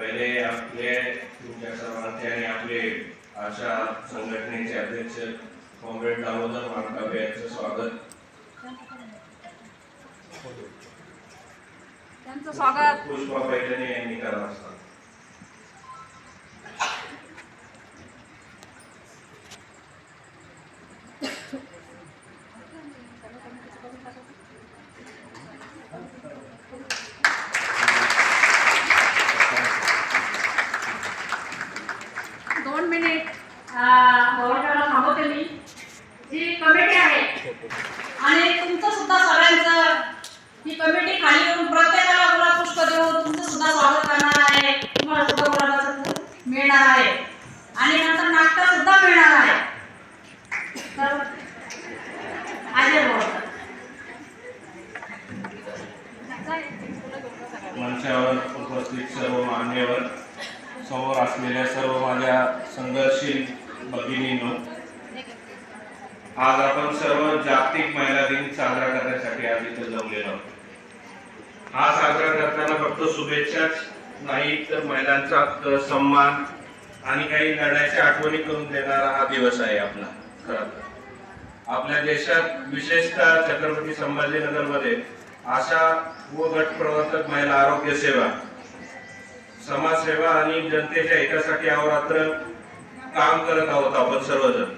पहिले आपले तुमच्या सर्वांचे आणि आपले आशा संघटनेचे अध्यक्ष कॉम्रेड दामोदर मानकावे यांचं स्वागत. त्यांचं स्वागत पुष्पा पैठणे यांनी करावं असतं. दोन मिनिट थांबवते मी. जी कमिटी आहे आणि तुमचं सुद्धा सगळ्यांचं ही कमिटी खाली येऊन प्रत्येकाला गुलाब पुष्प देऊन तुमचं सुद्धा स्वागत करणार आहे. तुम्हाला सुद्धा गुलाबाचं मिळणार आहे आणि नंतर नाश्ता सुद्धा मिळणार आहे. तर अजय बोलतात. मंचावर उपस्थित सर्व मान्यवर, समोर असलेल्या सर्व माझ्या संघर्षशील भगिनींनो, आज आपण सर्व जागतिक महिला दिन साजरा करण्यासाठी आज इथे जमलेलो आहोत. हा साजरा करताना फक्त शुभेच्छाच नाही तर महिलांचा हक्क, सन्मान आणि काही लढाईच्या आठवणी करून देणारा हा दिवस आहे आपला. खरं आपल्या देशात विशेषतः छत्रपती संभाजीनगरमध्ये आशा व गट प्रवर्तक महिला आरोग्य सेवा, समाजसेवा आणि जनतेच्या हितासाठी अहोरात्र काम करत आहोत. आपण सर्वजण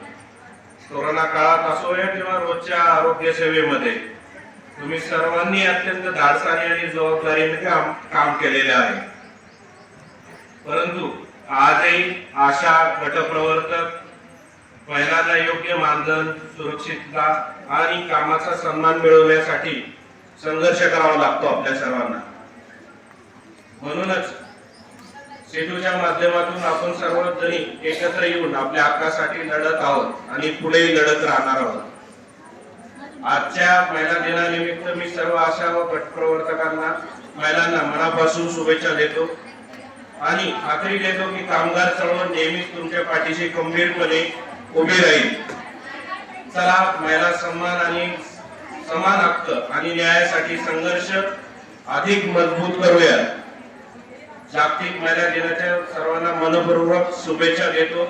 कोरोना काळात असो किंवा रोजच्या आरोग्य सेवेमध्ये तुम्ही सर्वांनी अत्यंत धाडसाने आणि जबाबदारीने काम केलेले आहे. परंतु आजही आशा गटप्रवर्तक महिलांना योग्य मानधन, सुरक्षितता आणि कामाचा सन्मान मिळवण्यासाठी संघर्ष करावा लागतो आपल्या सर्वांना. म्हणूनच सेतूच्या माध्यमातून आपण सर्वजणी एकत्र येऊन आपल्या हक्कासाठी लढत आहोत आणि पुढेही लढत राहणार आहोत. आजच्या महिला दिनानिमित्त मी सर्व आशा व गटप्रवर्तकांना, महिलांना मनापासून शुभेच्छा देतो आणि खात्री देतो की कामगार चळवळ नेहमीच तुमच्या पाठीशी खंबीरपणे उभी राहील. चला महिला सन्मान आणि समान हक्क आणि न्यायासाठी संघर्ष अधिक मजबूत करूया. जागतिक महिला दिनाच्या सर्वांना मनपूर्वक शुभेच्छा देतो,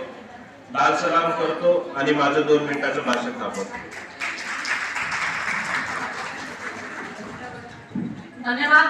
लाल सलाम करतो आणि माझं 2 मिनिटाचं भाषण थांबवतो. धन्यवाद.